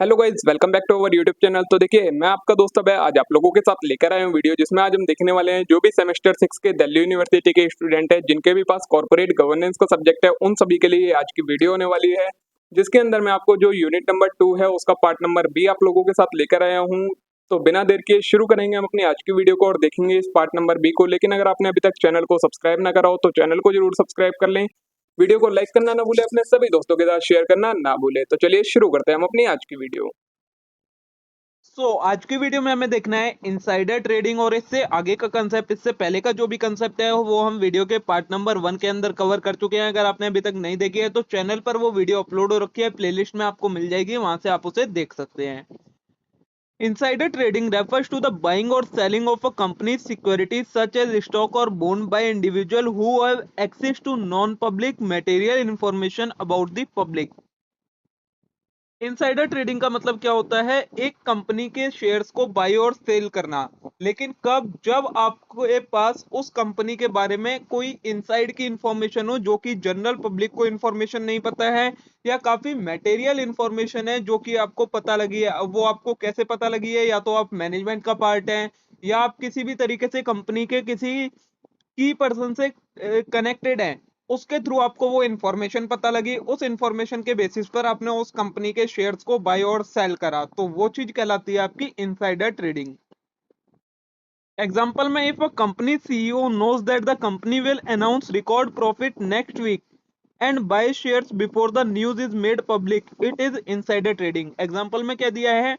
Hello guys, welcome back to our YouTube channel. तो देखिए, मैं आपका दोस्त अभय आज आप लोगों के साथ लेकर आया हूँ वीडियो, जिसमें आज हम देखने वाले हैं जो भी सेमेस्टर 6 के दिल्ली यूनिवर्सिटी के स्टूडेंट हैं जिनके भी पास कॉर्पोरेट गवर्नेंस का सब्जेक्ट है, उन सभी के लिए आज की वीडियो होने वाली है। जिसके अंदर मैं आपको जो यूनिट नंबर 2 है उसका पार्ट नंबर बी आप लोगों के साथ लेकर आया हूँ। तो बिना देर किए शुरू करेंगे हम अपनी आज की वीडियो को और देखेंगे इस पार्ट नंबर बी को। लेकिन अगर आपने अभी तक चैनल को सब्सक्राइब ना करा हो तो चैनल को जरूर सब्सक्राइब कर लें। वीडियो को लाइक करना ना भूले, अपने सभी दोस्तों के साथ शेयर करना ना भूले। तो चलिए शुरू करते हैं हम अपनी आज की वीडियो। आज की वीडियो में हमें देखना है इनसाइडर ट्रेडिंग और इससे आगे का कंसेप्ट। इससे पहले का जो भी कंसेप्ट है वो हम वीडियो के पार्ट नंबर 1 के अंदर कवर कर चुके हैं। अगर आपने अभी तक नहीं देखी है तो चैनल पर वो वीडियो अपलोड हो रखी है, प्लेलिस्ट में आपको मिल जाएगी, वहां से आप उसे देख सकते हैं। Insider trading refers to the buying or selling of a company's securities such as stock or bond by individual who have access to non-public material information about the public। Insider trading का मतलब क्या होता है? एक company के shares को bye और cell करना। लेकिन कब? जब आपके पास उस कंपनी के बारे में कोई इनसाइड की इंफॉर्मेशन हो जो कि जनरल पब्लिक को इंफॉर्मेशन नहीं पता है, या काफी मटेरियल इंफॉर्मेशन है जो कि आपको पता लगी है। अब वो आपको कैसे पता लगी है? या तो आप मैनेजमेंट का पार्ट है, या आप किसी भी तरीके से कंपनी के किसी की पर्सन से कनेक्टेड है, उसके थ्रू आपको वो इंफॉर्मेशन पता लगी। उस इंफॉर्मेशन के बेसिस पर आपने उस कंपनी के शेयर्स को बाय और सेल करा, तो वो चीज कहलाती है आपकी इनसाइडर ट्रेडिंग। एग्जाम्पल में, if a company CEO knows that the company will announce record profit next week and buy shares before the news is made public, it is insider trading. Example में क्या दिया है?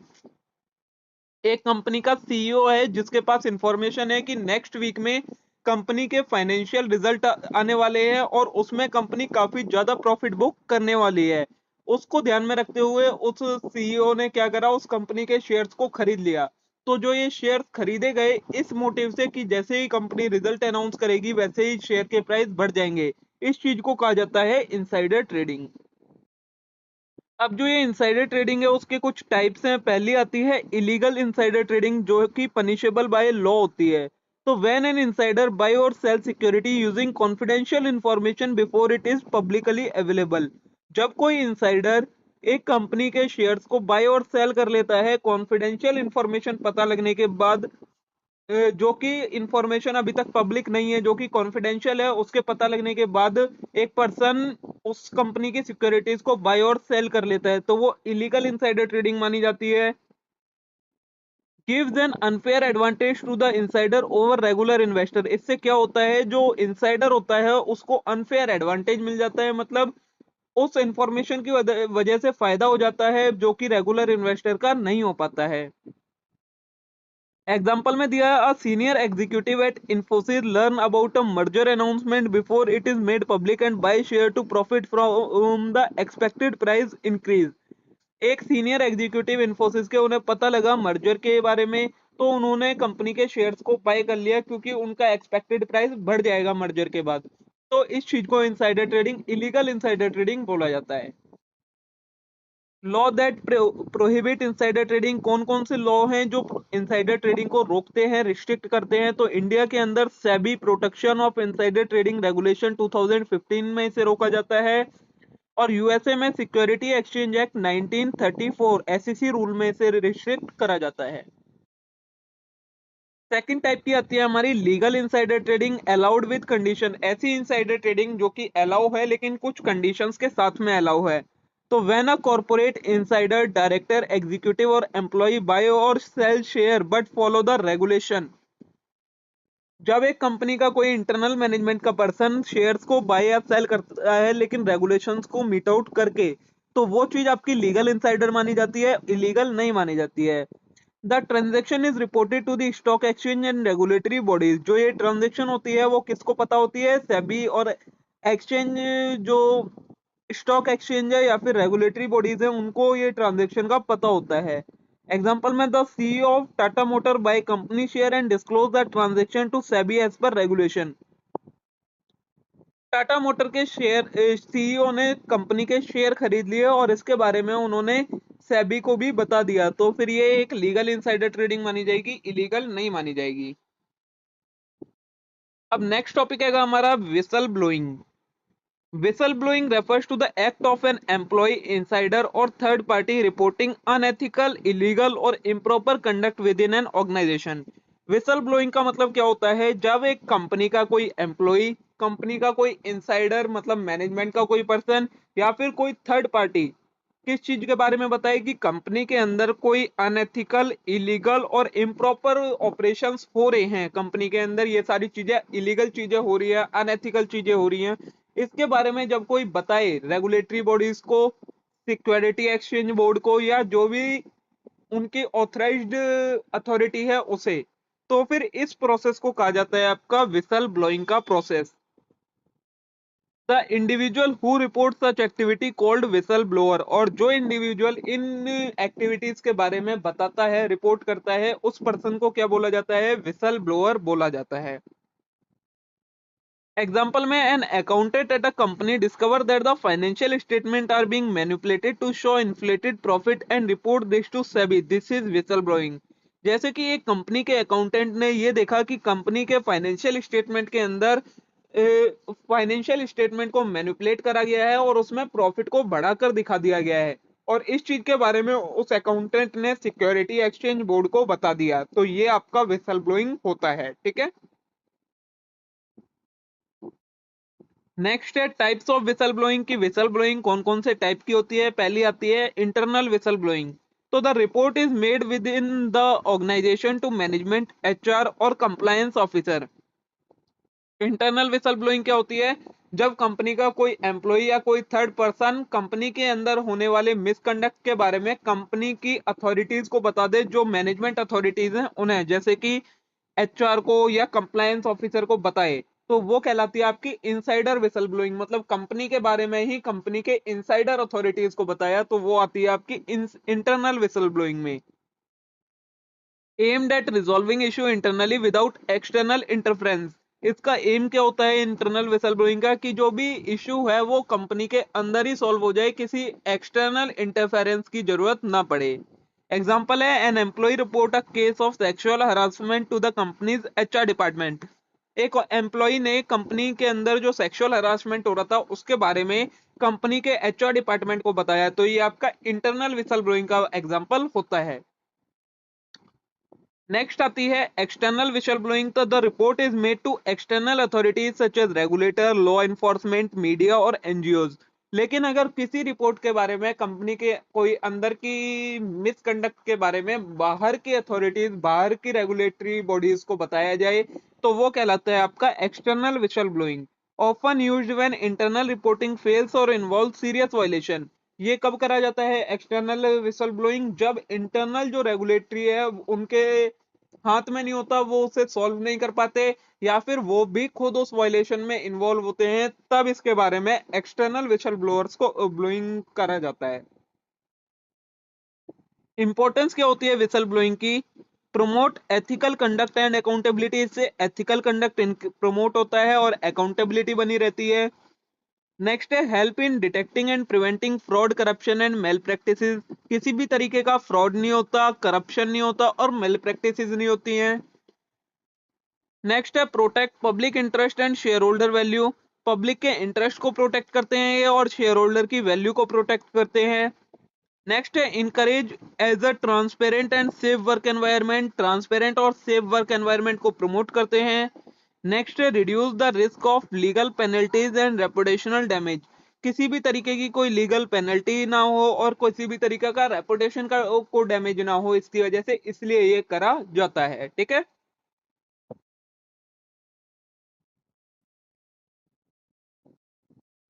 एक कंपनी का CEO है जिसके पास इंफॉर्मेशन है कि नेक्स्ट वीक में कंपनी के फाइनेंशियल रिजल्ट आने वाले हैं और उसमें कंपनी काफी ज्यादा प्रॉफिट बुक करने वाली है। उसको ध्यान में रखते हुए उस सीईओ ने क्या करा? उस कंपनी के शेयर्स को खरीद लिया। तो जो ये शेयर्स खरीदे गए इस मोटिव से कि जैसे ही कंपनी रिजल्ट अनाउंस करेगी वैसे ही शेयर के प्राइस बढ़ जाएंगे, इस चीज को कहा जाता है इनसाइडर ट्रेडिंग। अब जो ये इनसाइडर ट्रेडिंग है उसके कुछ टाइप्स हैं। पहली आती है इलीगल इनसाइडर ट्रेडिंग, जो कि पनिशेबल बाय लॉ होती है। तो व्हेन एन इनसाइडर बाय और sell security using confidential information before it is publicly available. जब कोई इनसाइडर एक कंपनी के शेयर्स को बाय और सेल कर लेता है कॉन्फिडेंशियल इंफॉर्मेशन पता लगने के बाद, जो कि इंफॉर्मेशन अभी तक पब्लिक नहीं है, जो कि कॉन्फिडेंशियल है, उसके पता लगने के बाद एक पर्सन उस कंपनी की सिक्योरिटीज को बाय और सेल कर लेता है, तो वो इलीगल इनसाइडर ट्रेडिंग मानी जाती है। Gives an unfair advantage to the insider over regular investor. इससे क्या होता है? जो इनसाइडर होता है उसको अनफेयर एडवांटेज मिल जाता है, मतलब उस इंफॉर्मेशन की वजह से फायदा हो जाता है जो कि रेगुलर इन्वेस्टर का नहीं हो पाता है। एग्जाम्पल में दिया है, a senior executive at Infosys learn about a merger announcement before it is made public and buy share to profit from the expected price increase. एक सीनियर एग्जीक्यूटिव इन्फोसिस के, उन्हें पता लगा मर्जर के बारे में, तो उन्होंने कंपनी के शेयर्स को बाय कर लिया क्योंकि उनका एक्सपेक्टेड प्राइस बढ़ जाएगा मर्जर के बाद। तो इस चीज को insider trading, illegal insider trading बोला जाता है। Law that prohibit insider trading. कौन कौन से लॉ हैं जो इनसाइडर ट्रेडिंग को रोकते हैं, रिस्ट्रिक्ट करते हैं? तो इंडिया के अंदर SEBI protection of insider trading regulation 2015 में इसे रोका जाता है, और यूएसए में security exchange act 1934 SEC rule में इसे रिस्ट्रिक्ट करा जाता है। सेकंड टाइप की आती है हमारी legal insider trading allowed with condition. ऐसी इनसाइडर ट्रेडिंग जो कि अलाउ है लेकिन कुछ कंडीशंस के साथ में अलाउ है। तो when a corporate insider director executive और एम्प्लॉय बाय और sell share but follow the regulation. जब एक कंपनी का कोई इंटरनल मैनेजमेंट का पर्सन शेयर्स को बाय या सेल करता है लेकिन रेगुलेशंस को मीट आउट करके, तो वो चीज आपकी लीगल इनसाइडर मानी जाती है, इलीगल नहीं मानी जाती है। The transaction is reported to the stock exchange and regulatory bodies. जो ये ट्रांजेक्शन होती है वो किसको पता होती है? सेबी और एक्सचेंज, जो स्टॉक एक्सचेंज है या फिर रेगुलेटरी बॉडीज है, उनको ये ट्रांजेक्शन का पता होता है। एग्जाम्पल में, the CEO of Tata Motor buy company share and disclose the transaction to SEBI as per regulation. Tata Motor के शेयर सीईओ ने कंपनी के शेयर खरीद लिए और इसके बारे में उन्होंने सेबी को भी बता दिया, तो फिर ये एक लीगल इनसाइडर ट्रेडिंग मानी जाएगी, इलीगल नहीं मानी जाएगी। अब नेक्स्ट टॉपिक है हमारा whistle blowing. Whistleblowing refers to the act of an employee, insider, or third party reporting unethical, illegal or improper conduct within an organization. Whistleblowing का मतलब क्या होता है? जब एक कंपनी का कोई एम्प्लॉय, कंपनी का कोई इंसाइडर मतलब मैनेजमेंट का कोई पर्सन या फिर कोई थर्ड पार्टी किस चीज के बारे में बताए कि कंपनी के अंदर कोई अनएथिकल, इलीगल और इम्प्रॉपर ऑपरेशंस हो रहे हैं, कंपनी के अंदर ये सारी चीजें इलीगल चीजें हो रही है, अनएथिकल चीजें हो रही हैं, इसके बारे में जब कोई बताए रेगुलेटरी बॉडीज को, सिक्योरिटी एक्सचेंज बोर्ड को या जो भी उनकी ऑथराइज्ड अथॉरिटी है उसे, तो फिर इस प्रोसेस को कहा जाता है आपका विसल ब्लोइंग का process. The individual who report such activity called whistle blower, और जो इंडिविजुअल इन एक्टिविटीज के बारे में बताता है, रिपोर्ट करता है, उस पर्सन को क्या बोला जाता है? विसल ब्लोअर बोला जाता है। एग्जाम्पल में an accountant at a company discover that the financial statement are being manipulated to show inflated profit and report this to SEBI, this is whistle blowing. जैसे कि एक कंपनी के अकाउंटेंट ने ये देखा कि कंपनी के फाइनेंशियल स्टेटमेंट के अंदर फाइनेंशियल स्टेटमेंट को मैनिपुलेट करा गया है और उसमें प्रॉफिट को बढ़ाकर दिखा दिया गया है, और इस चीज के बारे में उस अकाउंटेंट ने सिक्योरिटी एक्सचेंज बोर्ड को बता दिया, तो ये आपका विसल ब्लोइंग होता है। ठीक है, नेक्स्ट है टाइप्स ऑफ विसल ब्लोइंग की विसल ब्लोइंग कौन कौन से टाइप की होती है। पहली आती है इंटरनल विसल ब्लोइंग। तो the report is made within the organisation to management, HR और compliance officer. Internal whistle blowing क्या होती है? जब कंपनी का कोई एम्प्लॉय या कोई थर्ड पर्सन कंपनी के अंदर होने वाले मिसकंडक्ट के बारे में कंपनी की अथॉरिटीज को बता दे, जो मैनेजमेंट अथॉरिटीज हैं उन्हें, जैसे कि एचआर को या कंप्लायंस ऑफिसर को बताए, तो वो कहलाती है आपकी इनसाइडर विसल ब्लोइंग। मतलब कंपनी के बारे में ही कंपनी के इनसाइडर अथॉरिटीज को बताया, तो वो आती है आपकी इंटरनल विसल ब्लोइंग में। Aimed at resolving issue internally without external interference. इसका एम क्या होता है इंटरनल विसल ब्लोइंग का? कि जो भी इशू है वो कंपनी के अंदर ही सॉल्व हो जाए, किसी एक्सटर्नल इंटरफेरेंस की जरूरत ना पड़े। एग्जाम्पल है an employee report a case of sexual harassment to the company's HR department. एक एम्प्लॉय ने कंपनी के अंदर जो सेक्सुअल हरासमेंट हो रहा था उसके बारे में कंपनी के एचआर डिपार्टमेंट को बताया, तो ये आपका इंटरनल विसल ब्लोइंग का एग्जाम्पल होता है। नेक्स्ट आती है एक्सटर्नल विशल ब्लोइंग। तो the report is made to external authorities such as regulator, law enforcement, media और एनजीओज। लेकिन अगर किसी रिपोर्ट के बारे में कंपनी के कोई अंदर की मिसकंडक्ट के बारे में बाहर की अथॉरिटीज, बाहर की रेगुलेटरी बॉडीज को बताया जाए, तो वो कहलाता है आपका external whistle blowing. Often used when internal reporting fails और इन्वॉल्व सीरियस वायलेशन। ये कब करा जाता है एक्सटर्नल विसल ब्लोइंग? जब इंटरनल जो रेगुलेटरी है उनके हाथ में नहीं होता, वो उसे सॉल्व नहीं कर पाते, या फिर वो भी खुद उस वायलेशन में इन्वॉल्व होते हैं, तब इसके बारे में एक्सटर्नल विशल ब्लोअर्स को ब्लोइंग करा जाता है। इंपॉर्टेंस क्या होती है विसल ब्लोइंग की? Promote ethical conduct and accountability. इससे एथिकल कंडक्ट प्रमोट होता है और अकाउंटेबिलिटी बनी रहती है। नेक्स्ट है help in detecting and preventing fraud, corruption and malpractices. किसी भी तरीके का फ्रॉड नहीं होता, करप्शन नहीं होता और मेल प्रैक्टिसेस नहीं होती हैं। नेक्स्ट है protect public interest and share holder value. Public के इंटरेस्ट को प्रोटेक्ट करते हैं ये, और शेयर होल्डर की वैल्यू को प्रोटेक्ट करते हैं। नेक्स्ट है encourage as a transparent and safe work environment. Transparent और सेफ वर्क एनवायरनमेंट को प्रमोट करते हैं। नेक्स्ट है reduce the risk of legal penalties and reputational damage. किसी भी तरीके की कोई लीगल पेनल्टी ना हो और किसी भी तरीके का रेपुटेशन का को डैमेज ना हो इसकी वजह से, इसलिए ये करा जाता है। ठीक है,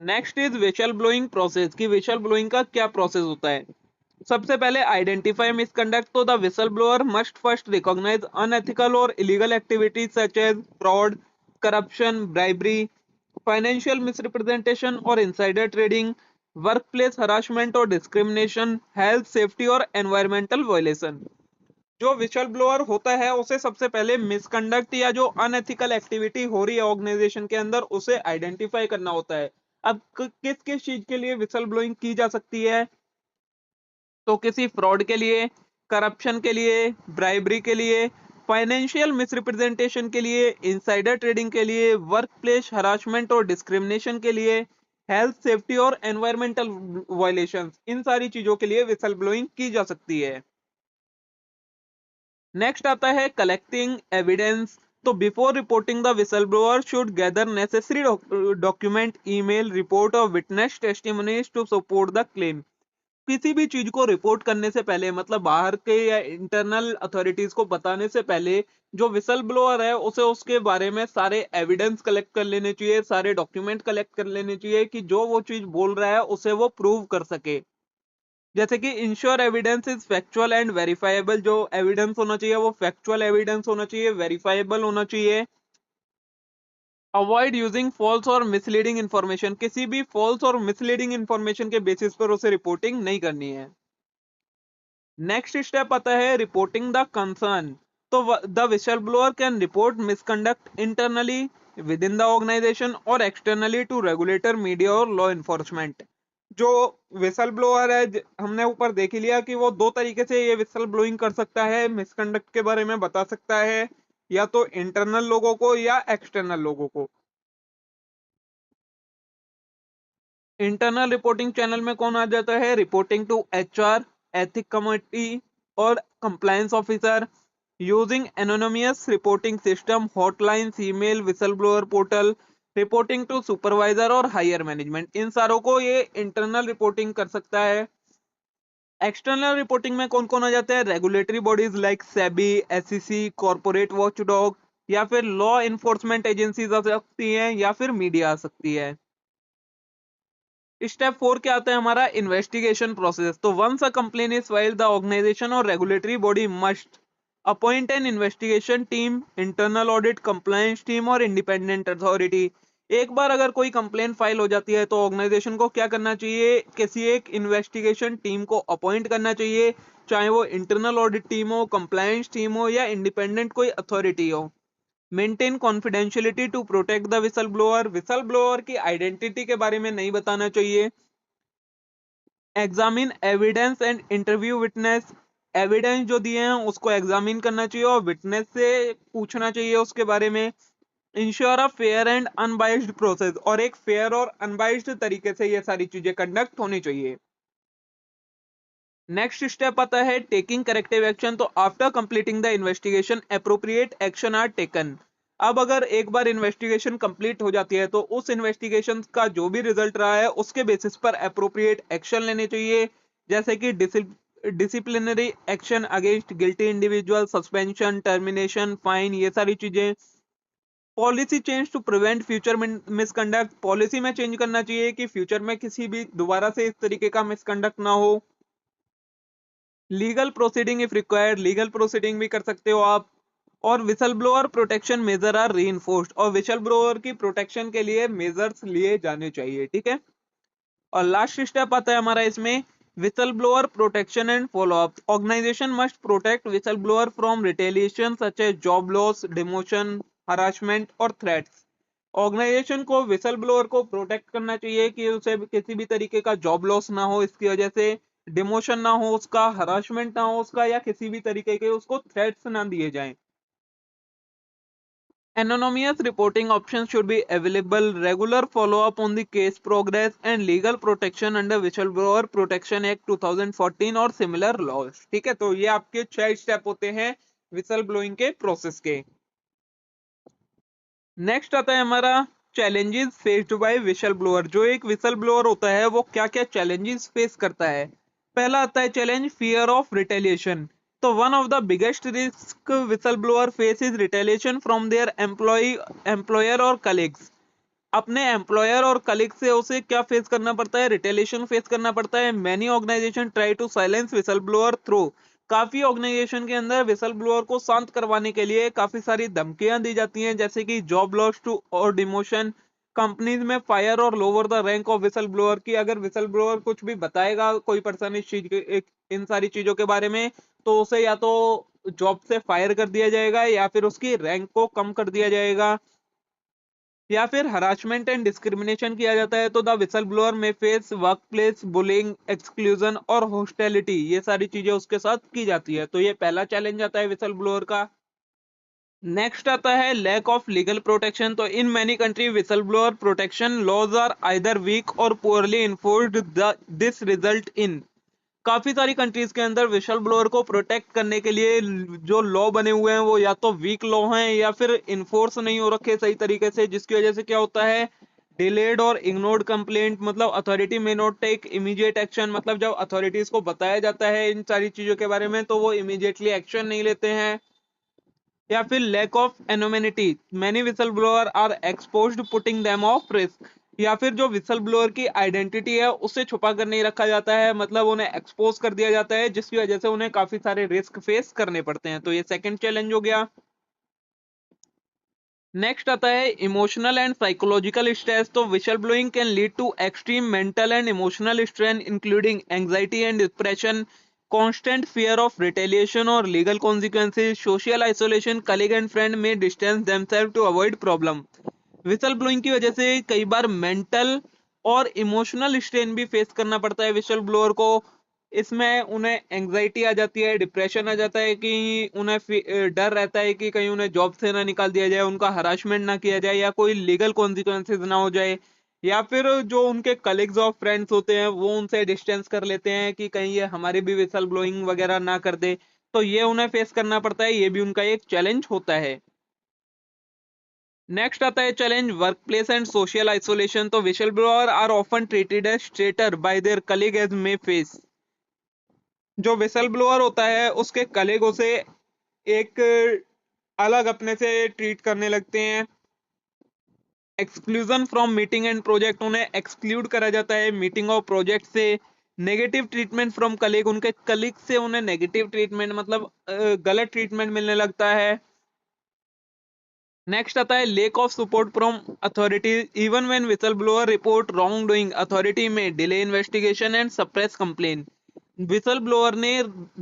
next is whistle blowing process. की विशल ब्लोइंग का क्या प्रोसेस होता है? सबसे पहले आइडेंटिफाई मिसकंडक्ट। तो the whistle blower must first recognize unethical और illegal activities such as fraud, corruption, bribery, financial misrepresentation और इनसाइडर ट्रेडिंग, वर्कप्लेस हरासमेंट और डिस्क्रिमिनेशन, हेल्थ सेफ्टी और एनवायरमेंटल वायलेशन। जो विशल ब्लोअर होता है उसे सबसे पहले मिसकंडक्ट या जो अनएथिकल एक्टिविटी हो रही है ऑर्गेनाइजेशन के अंदर उसे आइडेंटिफाई करना होता है। अब किस किस चीज के लिए विसल ब्लोइंग की जा सकती है? तो किसी फ्रॉड के लिए, करप्शन के लिए, ब्राइबरी के लिए, फाइनेंशियल मिसरिप्रेजेंटेशन के लिए, इनसाइडर ट्रेडिंग के लिए, वर्क प्लेस हरासमेंट और डिस्क्रिमिनेशन के लिए, हेल्थ, सेफ्टी और एनवायरमेंटल वायलेशंस, इन सारी चीजों के लिए विसल ब्लोइंग की जा सकती है। नेक्स्ट आता है कलेक्टिंग एविडेंस। तो before reporting the whistle blower should gather necessary document, email, report और witness testimonies to support the claim. किसी भी चीज को रिपोर्ट करने से पहले, मतलब बाहर के या इंटरनल अथॉरिटीज को बताने से पहले, जो विसल ब्लोअर है उसे उसके बारे में सारे एविडेंस कलेक्ट कर लेने चाहिए, सारे डॉक्यूमेंट कलेक्ट कर लेने चाहिए कि जो वो चीज बोल रहा है उसे वो प्रूव कर सके। जैसे कि ensure evidence is factual and verifiable, जो एविडेंस होना चाहिए वो फैक्चुअल एविडेंस होना चाहिए, वेरीफाइबल होना चाहिए। अवॉइड यूजिंग फॉल्स और मिसलीडिंग इंफॉर्मेशन, किसी भी फॉल्स और मिसलीडिंग इंफॉर्मेशन के बेसिस पर उसे रिपोर्टिंग नहीं करनी है। नेक्स्ट स्टेप आता है रिपोर्टिंग द कंसर्न। तो the whistle blower can report misconduct internally within the organisation और एक्सटर्नली टू रेगुलेटर, मीडिया और लॉ इन्फोर्समेंट। जो विसल ब्लोअर है, हमने ऊपर देख ही लिया कि वो दो तरीके से ये विसल ब्लोइंग कर सकता है, मिसकंडक्ट के बारे में बता सकता है, या तो इंटरनल लोगों को या एक्सटर्नल लोगों को। इंटरनल रिपोर्टिंग चैनल में कौन आ जाता है? Reporting to HR, ethic committee और compliance officer, using anonymous reporting system, hotlines, email, whistle blower portal, reporting to supervisor और हायर मैनेजमेंट, इन सारों को ये इंटरनल रिपोर्टिंग कर सकता है। एक्सटर्नल रिपोर्टिंग में कौन कौन आ जाता है? Regulatory bodies like SEBI, SEC, corporate watchdog, या फिर लॉ इन्फोर्समेंट एजेंसीज आ सकती हैं, या फिर मीडिया आ सकती है। स्टेप 4 क्या आता है हमारा? Investigation process. तो once a complain is filed, the organisation और regulatory body must appoint an investigation team, internal audit, compliance team और इंडिपेंडेंट अथॉरिटी। एक बार अगर कोई कंप्लेन फाइल हो जाती है तो ऑर्गेनाइजेशन को क्या करना चाहिए? किसी एक इन्वेस्टिगेशन टीम को अपॉइंट करना चाहिए, चाहे वो इंटरनल ऑडिट टीम हो, कंप्लायंस टीम हो या इंडिपेंडेंट कोई अथॉरिटी हो। Maintain confidentiality to protect the whistle blower, whistle blower की आइडेंटिटी के बारे में नहीं बताना चाहिए। Examine evidence and interview witness, evidence जो दिए हैं उसको एग्जामिन करना चाहिए और विटनेस से पूछना चाहिए उसके बारे में। Ensure a fair and unbiased process, और एक फेयर और अनबाइस्ड तरीके से ये सारी चीजें कंडक्ट होनी चाहिए। नेक्स्ट स्टेप आता है टेकिंग करेक्टिव एक्शन। तो after completing the investigation appropriate action are taken. अब अगर एक बार इन्वेस्टिगेशन कंप्लीट हो जाती है तो उस इन्वेस्टिगेशन का जो भी रिजल्ट रहा है उसके बेसिस पर एप्रोप्रिएट एक्शन लेने चाहिए, जैसे कि disciplinary action against guilty individual, suspension, termination, fine, ये सारी चीजें। Policy change to prevent future misconduct, policy में चेंज करना चाहिए कि फ्यूचर में किसी भी दोबारा से इस तरीके का मिसकंडक्ट ना हो। Legal proceeding if required, legal proceeding भी कर सकते हो आप। और whistle blower protection measure are reinforced, और विसल ब्लोअर की प्रोटेक्शन के लिए मेजर्स लिए जाने चाहिए, ठीक है। और लास्ट स्टेप आता है हमारा इसमें whistle blower protection and follow up. Organisation must protect whistle blower from retaliation such as job loss, demotion, harassment और थ्रेट्स। ऑर्गेनाइजेशन को विसल ब्लोअर को प्रोटेक्ट करना चाहिए कि उसे किसी भी तरीके का जॉब लॉस ना हो इसकी वजह से, डिमोशन ना हो उसका, हरासमेंट ना हो उसका, या किसी भी तरीके के उसको थ्रेट्स ना दिए जाएं। Anonymous reporting options should be available, regular follow-up on the case progress, and legal protection under Whistleblower Protection Act 2014 और similar laws। ठीक है, तो ये आपके 6 स्टेप होते हैं विसल ब्लोइंग के प्रोसेस के। नेक्स्ट आता है हमारा challenges faced by whistle blower. जो एक विसल ब्लोअर होता है वो क्या क्या चैलेंजेस फेस करता है? पहला आता है चैलेंज फियर ऑफ रिटेलिएशन। तो one of the biggest risk whistle blower face is retaliation from their employer और कलीग्स। अपने एम्प्लॉयर और कलीग से उसे क्या फेस करना पड़ता है? रिटेलिएशन फेस करना पड़ता है। Many organisation try to silence whistle blower through, काफी ऑर्गेनाइजेशन के अंदर विसल ब्लोअर को शांत करवाने के लिए काफी सारी धमकियां दी जाती हैं, जैसे कि जॉब लॉस टू और डिमोशन, कंपनीज में फायर और lower the rank of whistle blower की। अगर विसल ब्लोअर कुछ भी बताएगा कोई पर्सन इस चीज के इन सारी चीजों के बारे में, तो उसे या तो जॉब से फायर कर दिया जाएगा या फिर उसकी रैंक को कम कर दिया जाएगा, या फिर हरासमेंट एंड डिस्क्रिमिनेशन किया जाता है। तो द विसल ब्लोअर में face work place bullying, exclusion और हॉस्टिलिटी, ये सारी चीजें उसके साथ की जाती है। तो ये पहला चैलेंज आता है विसल ब्लोअर का। नेक्स्ट आता है लैक ऑफ लीगल प्रोटेक्शन। तो in many country whistle blower protection laws are either weak और poorly enforced, this result in. काफी सारी कंट्रीज के अंदर विशल ब्लोअर को प्रोटेक्ट करने के लिए जो लॉ बने हुए हैं वो या तो वीक लॉ हैं या फिर इन्फोर्स नहीं हो रखे सही तरीके से, जिसकी वजह से क्या होता है, डिलेड और इग्नोर्ड कंप्लेंट, मतलब authority may not take immediate action, मतलब जब अथॉरिटीज को बताया जाता है इन सारी चीजों के बारे में तो वो इमीडिएटली एक्शन नहीं लेते हैं। या फिर lack of anonymity, many whistle blower are exposed putting them of risk. या फिर जो विसल ब्लोअर की आइडेंटिटी है उससे छुपा कर नहीं रखा जाता है, मतलब उन्हें एक्सपोज कर दिया जाता है जिसकी वजह से उन्हें काफी सारे रिस्क फेस करने पड़ते हैं। तो ये सेकंड चैलेंज हो गया। नेक्स्ट आता है इमोशनल एंड साइकोलॉजिकल स्ट्रेस। तो whistle blowing can lead to extreme mental and emotional strain including anxiety and depression, constant fear of retaliation or legal consequences, social isolation, colleague and friend may distance themselves to avoid problem। Whistle blowing की वजह से कई बार mental और emotional strain भी face करना पड़ता है whistle blower को। इसमें उन्हें एंग्जाइटी आ जाती है, डिप्रेशन आ जाता है कि उन्हें डर रहता है कि कहीं उन्हें जॉब से ना निकाल दिया जाए, उनका हरासमेंट ना किया जाए या कोई लीगल कॉन्सिक्वेंसेज ना हो जाए, या फिर जो उनके कलीग्स और फ्रेंड्स होते हैं वो उनसे डिस्टेंस कर लेते हैं कि कहीं ये हमारी भी विसल ब्लोइंग वगैरह ना कर दे। तो ये उन्हें फेस करना पड़ता है, ये भी उनका एक चैलेंज होता है। नेक्स्ट आता है challenge work place and social isolation. तो whistle blower are often treated as traitor by their colleague as may face. जो विसल ब्लोअर होता है उसके कलीगों से एक अलग अपने से ट्रीट करने लगते हैं। Exclusion from meeting and project, उन्हें एक्सक्लूड करा जाता है मीटिंग और प्रोजेक्ट से। नेगेटिव ट्रीटमेंट फ्रॉम कलीग, उनके कलीग से उन्हें नेगेटिव ट्रीटमेंट मतलब गलत ट्रीटमेंट मिलने लगता है। नेक्स्ट आता है lack of support from authority, even when whistle blower report wrong doing authority may delay investigation and suppress complain. Whistle blower ने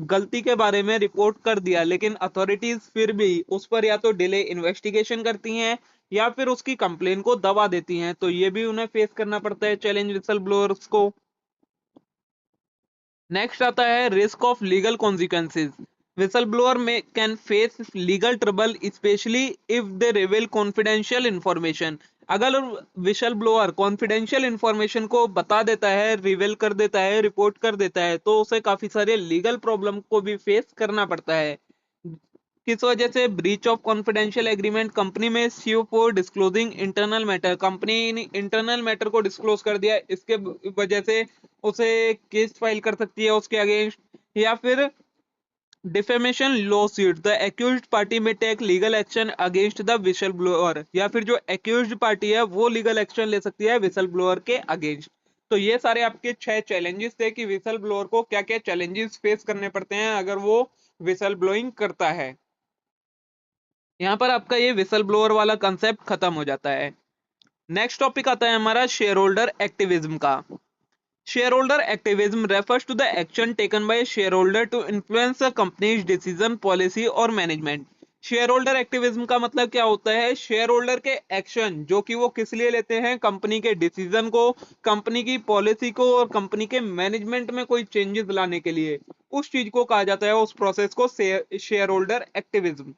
गलती के बारे में रिपोर्ट कर दिया लेकिन अथॉरिटीज फिर भी उस पर या तो डिले इन्वेस्टिगेशन करती हैं या फिर उसकी कंप्लेन को दबा देती हैं, तो ये भी उन्हें फेस करना पड़ता है चैलेंज विसल ब्लोअर्स को। नेक्स्ट आता है risk of legal consequences. Whistle blower may can face legal trouble specially if they reveal confidential information. अगर विशल ब्लोअर कॉन्फिडेंशियल इंफॉर्मेशन को बता देता है, रिवील कर देता है, रिपोर्ट कर देता है, तो उसे काफी सारे लीगल प्रॉब्लम को भी फेस करना पड़ता है। किस वजह से, breach of confidential agreement, company may sue for disclosing internal matter, company internal matter को डिस्क्लोज कर दिया इसके वजह से उसे केस फाइल कर सकती है उसके अगेंस्ट। या फिर defamation lawsuit, the accused party may take legal action against the whistle blower, या फिर जो एक्यूज्ड पार्टी है वो लीगल एक्शन ले सकती है विसल ब्लोअर के अगेंस्ट। तो ये सारे आपके 6 चैलेंजेस थे कि विसल ब्लोअर को क्या क्या चैलेंजेस फेस करने पड़ते हैं अगर वो विसल ब्लोइंग करता है। यहाँ पर आपका ये विसल ब्लोअर वाला कंसेप्ट खत्म हो जाता है। नेक्स्ट टॉपिक आता है हमारा शेयर होल्डर एक्टिविज्म का। Share holder activism refers to the action taken by share holder to influence a company's decision, policy और मैनेजमेंट। शेयर होल्डर एक्टिविज्म का मतलब क्या होता है, शेयर होल्डर के एक्शन जो कि वो किस लिए लेते हैं, कंपनी के डिसीजन को, कंपनी की पॉलिसी को और कंपनी के मैनेजमेंट में कोई चेंजेस लाने के लिए, उस चीज को कहा जाता है, उस प्रोसेस को share holder activism.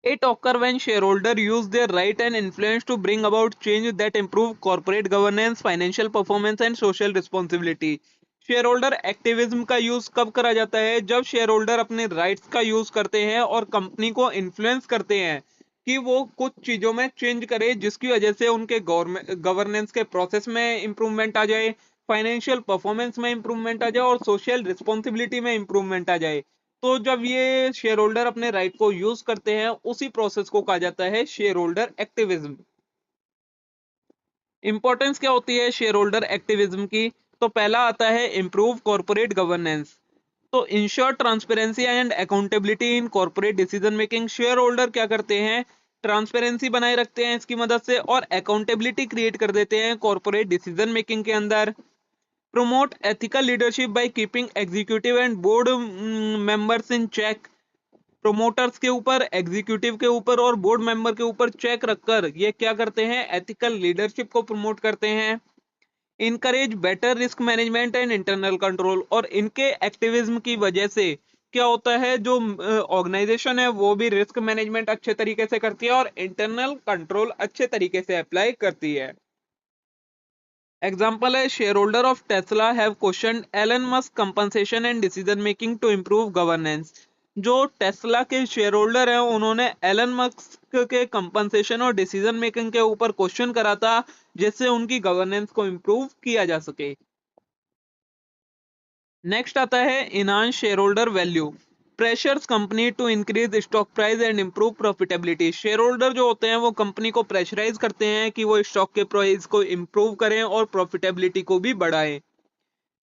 It occurs when shareholders use their right and influence to bring about change that improve corporate governance, financial performance and social responsibility। Share holder activism का यूज कब करा जाता है, जब शेयर होल्डर अपने rights का use करते हैं और कंपनी को इन्फ्लुएंस करते हैं कि वो कुछ चीजों में चेंज करे जिसकी वजह से उनके गवर्नेंस के प्रोसेस में इंप्रूवमेंट आ जाए, फाइनेंशियल परफॉर्मेंस में इंप्रूवमेंट आ जाए और सोशल रिस्पॉन्सिबिलिटी में इंप्रूवमेंट आ जाए। तो जब ये शेयर होल्डर अपने राइट को यूज करते हैं उसी प्रोसेस को कहा जाता है शेयर होल्डर एक्टिविज्म। इंपॉर्टेंस क्या होती है शेयर होल्डर एक्टिविज्म की, तो पहला आता है इंप्रूव कॉर्पोरेट गवर्नेंस। तो ensure transparency and accountability in corporate decision making. Share holder क्या करते हैं, ट्रांसपेरेंसी बनाए रखते हैं इसकी मदद से और अकाउंटेबिलिटी क्रिएट कर देते हैं कॉर्पोरेट डिसीजन मेकिंग के अंदर। promote ethical leadership by keeping executive and board members in check। Promoters के ऊपर, एग्जीक्यूटिव के ऊपर और बोर्ड मेंबर के ऊपर चेक रखकर ये क्या करते हैं, एथिकल लीडरशिप को प्रमोट करते हैं। Encourage better risk management and internal control, और इनके एक्टिविज्म की वजह से क्या होता है, जो ऑर्गेनाइजेशन है वो भी रिस्क मैनेजमेंट अच्छे तरीके से करती है और इंटरनल कंट्रोल अच्छे तरीके से अप्लाई करती है। एग्जाम्पल है, share holder of Tesla have question Elon Musk compensation and decision making to improve governance. जो टेस्ला के शेयर होल्डर हैं उन्होंने एलन मस्क के कंपनसेशन और डिसीजन मेकिंग के ऊपर क्वेश्चन करा था, जिससे उनकी गवर्नेंस को इम्प्रूव किया जा सके। नेक्स्ट आता है enhance share holder value, pressures company to increase stock price and improve profitability. Share holder जो होते हैं वो कंपनी को प्रेशराइज करते हैं कि वो स्टॉक के प्राइस को इंप्रूव करें और प्रॉफिटेबिलिटी को भी बढ़ाएं।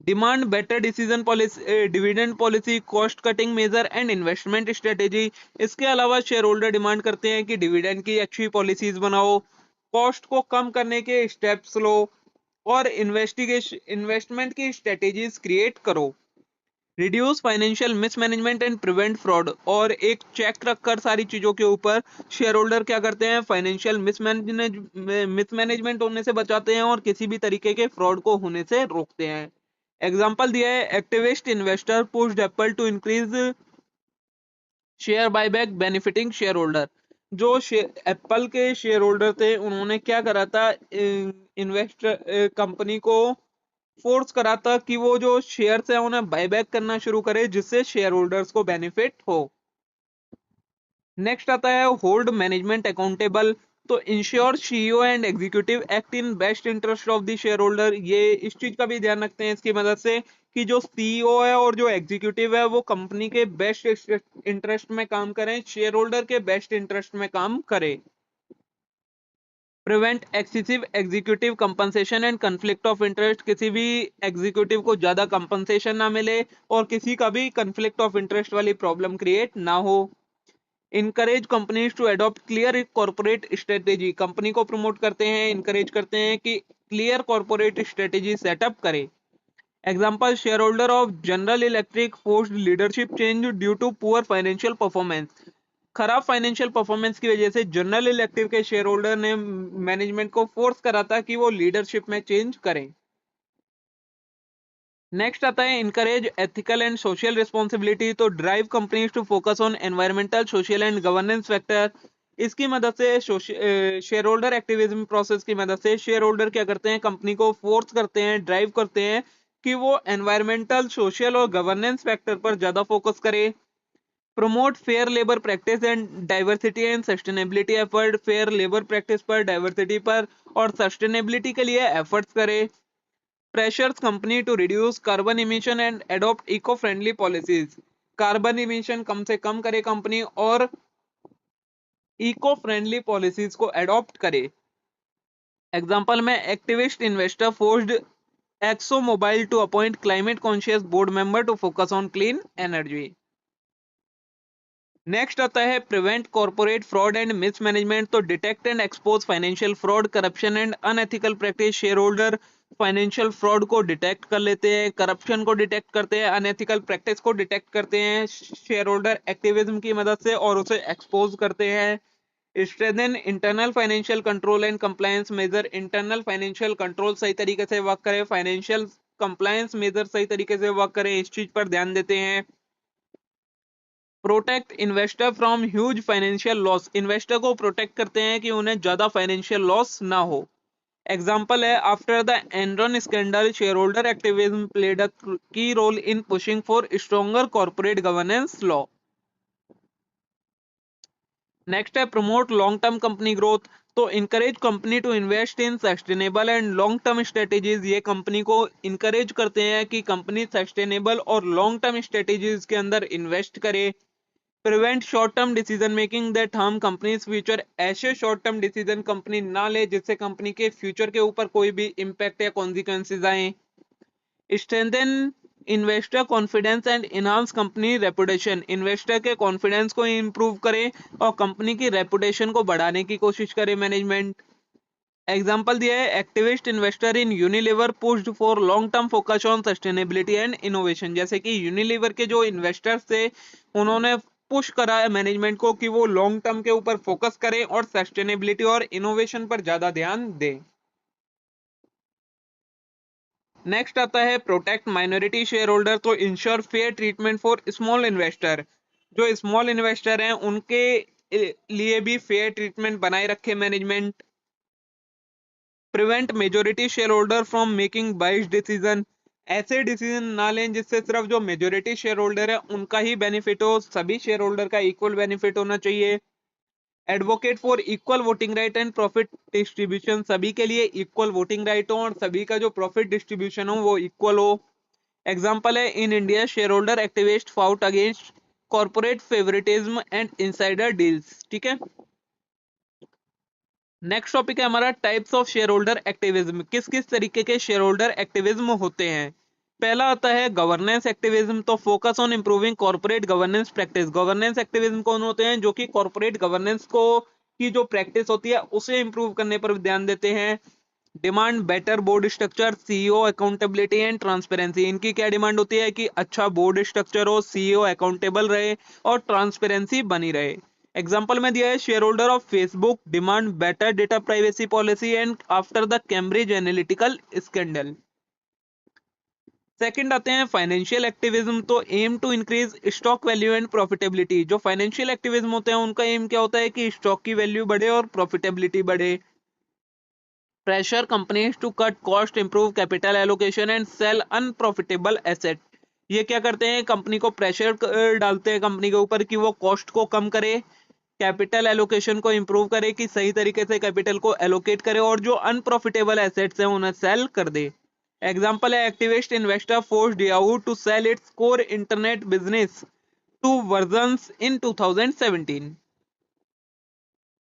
Demand better decision policy, dividend policy, cost cutting measure and investment strategy. इसके अलावा शेयर होल्डर डिमांड करते हैं कि डिविडेंड की अच्छी पॉलिसीज बनाओ, कॉस्ट को कम करने के स्टेप्स लो और इन्वेस्टमेंट की स्ट्रेटेजीज क्रिएट करो। Reduce financial mismanagement and prevent fraud, और एक चेक रखकर सारी चीजों के ऊपर शेयर होल्डर क्या करते हैं, फाइनेंशियल मिसमैनेजमेंट होने से बचाते हैं और किसी भी तरीके के फ्रॉड को होने से रोकते हैं। एग्जाम्पल दिया है, activist investor pushed Apple to increase share buyback benefiting share holder. जो एप्पल के शेयर होल्डर थे उन्होंने क्या करा था, इन्वेस्टर कंपनी को फोर्स करा था कि वो जो शेयर्स है उन्हें बायबैक करना शुरू करे, जिससे शेयर होल्डर्स को बेनिफिट हो। नेक्स्ट आता है होल्ड मैनेजमेंट अकाउंटेबल, तो ensure CEO and executive act in best interest of the share holder. ये इस चीज का भी ध्यान रखते हैं इसकी मदद से कि जो सीईओ है और जो एग्जीक्यूटिव है वो कंपनी के बेस्ट इंटरेस्ट में काम करें, शेयर होल्डर के बेस्ट इंटरेस्ट में काम करें। Prevent excessive executive compensation and conflict of interest, किसी भी एग्जीक्यूटिव को ज्यादा कंपनसेशन ना मिले और किसी का भी कन्फ्लिक्ट ऑफ इंटरेस्ट वाली प्रॉब्लम क्रिएट ना हो। Encourage companies to adopt clear corporate strategy, company को प्रमोट करते हैं, इनकरेज करते हैं कि क्लियर कॉर्पोरेट स्ट्रेटेजी सेटअप करे। Example, share holder of General Electric forced leadership change due to poor financial performance. खराब फाइनेंशियल परफॉर्मेंस की वजह से जनरल इलेक्ट्रिक के शेयर होल्डर ने मैनेजमेंट को फोर्स करा था कि वो लीडरशिप में चेंज करें। नेक्स्ट आता है encourage ethical and social responsibility, तो drive companies to focus on environmental social and governance factor. इसकी मदद से शेयर होल्डर एक्टिविज्म प्रोसेस की मदद से शेयर होल्डर क्या करते हैं, कंपनी को फोर्स करते हैं, ड्राइव करते हैं कि वो एनवायरमेंटल सोशल और गवर्नेंस फैक्टर पर ज्यादा फोकस करे। Promote fair labour practice and diversity and sustainability effort, fair labour practice पर, डाइवर्सिटी पर और सस्टेनेबिलिटी के लिए एफर्ट्स करे। Pressures company to reduce carbon emission and adopt eco friendly policies, carbon emission कम से कम करे कंपनी और इको फ्रेंडली पॉलिसीज को एडॉप्ट करे। एग्जांपल में, एक्टिविस्ट इन्वेस्टर फोर्स्ड एक्सो Mobil to appoint climate conscious board member to focus on clean energy. Next आता है prevent corporate fraud and mismanagement, तो detect and expose financial fraud, corruption and unethical practice. Share holder financial fraud को detect कर लेते हैं, corruption को detect करते हैं, अनएथिकल प्रैक्टिस को डिटेक्ट करते हैं शेयर होल्डर एक्टिविज्म की मदद से और उसे एक्सपोज करते हैं। Strengthen internal financial control and compliance measure, internal financial control सही तरीके से वर्क करे, फाइनेंशियल कंप्लायंस मेजर सही तरीके से वर्क करे, इस चीज पर ध्यान देते हैं। Protect investor from huge financial loss, investor को प्रोटेक्ट करते हैं कि उन्हें ज्यादा फाइनेंशियल लॉस ना हो। एग्जाम्पल है, after the Enron scandal share holder activism played a key role in pushing for stronger corporate governance law. Next है promote long term company growth, तो encourage company to invest in sustainable and long term strategies, ये company को encourage करते हैं कि company sustainable और long term strategies के अंदर इन्वेस्ट करे। Prevent short term decision making that harm companies future, ऐसे शॉर्ट टर्म डिसीजन कंपनी ना ले जिससे कंपनी के फ्यूचर के ऊपर कोई भी इम्पैक्ट या कॉन्सिक्वेंसेज आए। Strengthen investor confidence and enhance company reputation, investor के कॉन्फिडेंस को इंप्रूव करे और कंपनी की रेपुटेशन को बढ़ाने की कोशिश करे मैनेजमेंट। एग्जाम्पल दिया है, activist investor in Unilever pushed for long term focus on sustainability and innovation, जैसे कि यूनिलीवर के जो इन्वेस्टर्स थे उन्होंने पुश करा है मैनेजमेंट को कि वो लॉन्ग टर्म के ऊपर फोकस करें और सस्टेनेबिलिटी और इनोवेशन पर ज्यादा ध्यान दें। नेक्स्ट आता है प्रोटेक्ट माइनॉरिटी शेयर होल्डर, तो ensure fair treatment for small investor, जो स्मॉल इन्वेस्टर हैं उनके लिए भी फेयर ट्रीटमेंट बनाए रखे management. Prevent majority share holder from making biased decision, ऐसे डिसीजन ना लें जिससे सिर्फ जो मेजोरिटी शेयर होल्डर है उनका ही बेनिफिट हो, सभी शेयर होल्डर का इक्वल बेनिफिट होना चाहिए। Advocate for equal voting right and profit distribution, सभी के लिए इक्वल वोटिंग राइट हो और सभी का जो प्रॉफिट डिस्ट्रीब्यूशन हो वो इक्वल हो। एग्जाम्पल है in India share holder activist fought against corporate favouritism and insider deals. ठीक है, नेक्स्ट टॉपिक है हमारा types of share holder activism, किस किस तरीके के शेयर होल्डर एक्टिविज्म होते हैं। पहला आता है गवर्नेंस एक्टिविज्म, तो focus on improving corporate governance practice. Governance activism कौन होते हैं, जो कि कॉर्पोरेट गवर्नेंस को की जो प्रैक्टिस होती है उसे इंप्रूव करने पर ध्यान देते हैं। Demand better board structure, CEO accountability and transparency, इनकी क्या डिमांड होती है कि अच्छा बोर्ड स्ट्रक्चर हो, सीईओ अकाउंटेबल रहे और ट्रांसपेरेंसी बनी रहे। एग्जाम्पल में दिया है share holder of Facebook demand better data privacy policy and after the Cambridge analytical scandal. Second आते हैं फाइनेंशियल एक्टिविज्म, तो aim to increase stock value and profitability. जो फाइनेंशियल एक्टिविज्म होते हैं उनका एम क्या होता है कि स्टॉक की वैल्यू बढ़े और प्रॉफिटेबिलिटी बढ़े। Pressure companies to cut cost, improve capital allocation and sell unprofitable asset, ये क्या करते हैं, कंपनी को प्रेशर डालते हैं कंपनी के ऊपर कि वो कॉस्ट को कम करे, कैपिटल एलोकेशन को इंप्रूव करे कि सही तरीके से कैपिटल को एलोकेट करे और जो अनप्रॉफिटेबल एसेट्स हैं उन्हें सेल कर दे। एग्जांपल है activist investor forced Yahoo to sell its core internet business to Verizon in 2017।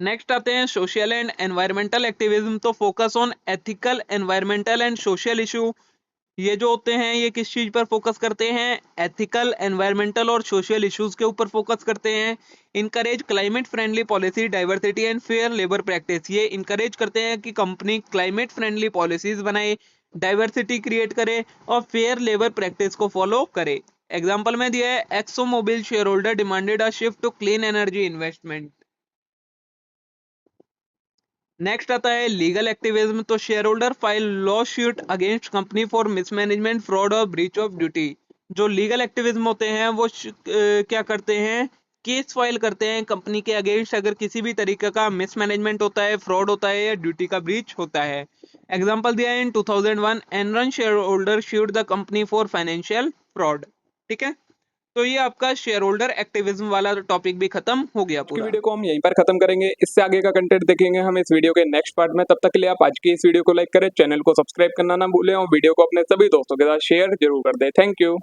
Next आते हैं सोशल एंड एनवायरमेंटल एक्टिविज्म, तो focus on ethical environmental and social issue, ये जो होते हैं ये किस चीज पर फोकस करते हैं, एथिकल एनवायरमेंटल और सोशल इश्यूज के ऊपर फोकस करते हैं। Encourage climate friendly policy diversity and fair labour practice, ये इनकरेज करते हैं कि कंपनी क्लाइमेट फ्रेंडली पॉलिसीज बनाए, डाइवर्सिटी क्रिएट करे और फेयर लेबर प्रैक्टिस को फॉलो करे। एग्जाम्पल में दिया है एक्सो Mobil share holder demanded a shift to clean energy investment. Next आता है लीगल एक्टिविज्म, तो share holder file lawsuit against company for mismanagement fraud और ब्रीच ऑफ ड्यूटी। जो लीगल एक्टिविज्म होते हैं वो क्या करते हैं, केस फाइल करते हैं कंपनी के अगेंस्ट अगर किसी भी तरीके का मिसमैनेजमेंट होता है, फ्रॉड होता है या ड्यूटी का ब्रीच होता है। एग्जांपल दिया है in 2001 Enron share holder sued the company for financial fraud. ठीक है, तो ये आपका शेयर होल्डर एक्टिविज्म वाला टॉपिक भी खत्म हो गया की पूरा। वीडियो को हम यहीं पर खत्म करेंगे। इससे आगे का कंटेंट देखेंगे हम इस वीडियो के नेक्स्ट पार्ट में। तब तक के लिए आप आज की इस वीडियो को लाइक करें, चैनल को सब्सक्राइब करना ना भूलें और वीडियो को अपने सभी दोस्तों के साथ शेयर जरूर कर दें। Thank you.